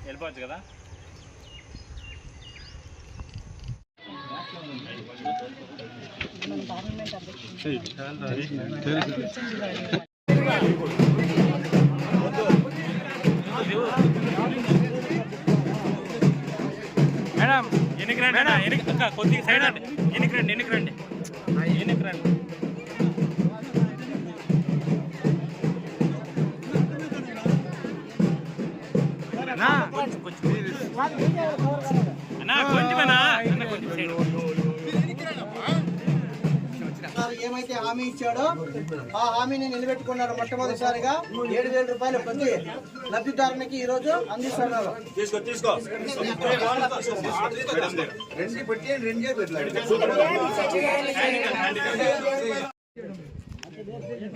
వెళ్ళిపోవచ్చు కదా. మేడం ఎన్నికి రండి, కొద్దిగా సైడ్ అండి, ఎన్నికి రండి. ఏమైతే హామీ ఇచ్చాడో ఆ హామీని నిలబెట్టుకున్నారు. మొట్టమొదటిసారిగా 7,000 రూపాయలు ప్రతి లబ్ధిదారునికి ఈ రోజు అందిస్తున్నారు.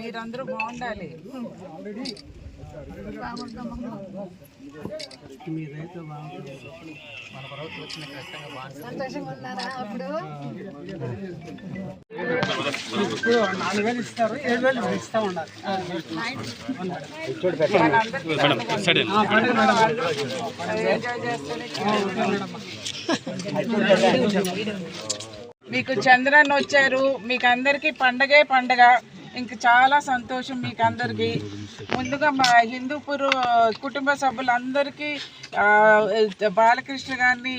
మీరందరూ బాగుండాలి. సంతోషంగా ఉన్నారా? అప్పుడు 4,000 ఇస్తారు, 7,000 ఇస్తా ఉన్నారు. మీకు చంద్రన్ వచ్చారు, మీకు అందరికీ పండగే పండగ. ఇంక చాలా సంతోషం మీకు అందరికీ. ముందుగా మా హిందూపూర్ కుటుంబ సభ్యులందరికీ బాలకృష్ణ గారిని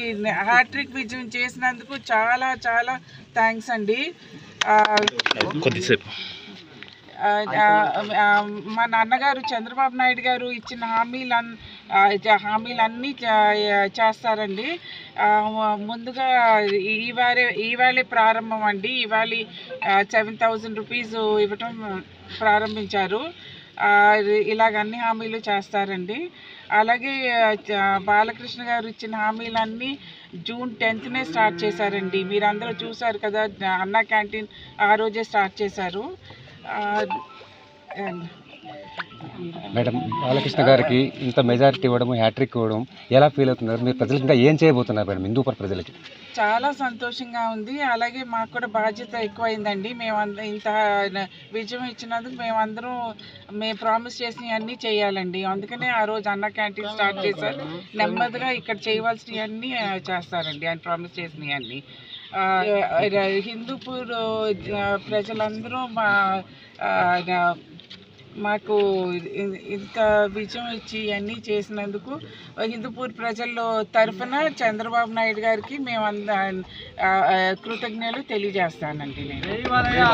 హ్యాట్రిక్ విజయం చేసినందుకు చాలా చాలా థ్యాంక్స్ అండి. కొద్దిసేపు మా నాన్నగారు చంద్రబాబు నాయుడు గారు ఇచ్చిన హామీలన్నీ చేస్తారండి. ముందుగా ఈవేళ ప్రారంభం అండి. ఇవాళ 7,000 రూపీస్ ఇవ్వటం ప్రారంభించారు. ఇలాగ అన్ని హామీలు చేస్తారండి. అలాగే బాలకృష్ణ గారు ఇచ్చిన హామీలన్నీ జూన్ 10నే స్టార్ట్ చేశారండి. మీరందరూ చూసారు కదా, అన్నా క్యాంటీన్ ఆ రోజే స్టార్ట్ చేశారు. మేడం, బాలకృష్ణ గారికి ఇంత మెజారిటీ ఇవ్వడం, హ్యాట్రిక్ ఇవ్వడం ఎలా ఫీల్ అవుతున్నారు? మీరు ప్రజలకు ఇంకా ఏం చేయబోతున్నారు మేడం హిందూపూర్ ప్రజలకి? చాలా సంతోషంగా ఉంది. అలాగే మాకు కూడా బాధ్యత ఎక్కువైందండి. ఇంత విజయం ఇచ్చినందుకు మేము ప్రామిస్ చేసినవన్నీ చేయాలండి. అందుకనే ఆ రోజు అన్న క్యాంటీన్ స్టార్ట్ చేశారు. నెమ్మదిగా ఇక్కడ చేయవలసినవన్నీ చేస్తారండి ఆయన ప్రామిస్ చేసినవన్నీ. హిందూపూర్ ప్రజలందరూ మాకు ఇంత విజయం ఇచ్చి అన్నీ చేసినందుకు హిందూపూర్ ప్రజల తరఫున చంద్రబాబు నాయుడు గారికి మేము కృతజ్ఞతలు తెలియజేస్తానండి నేను.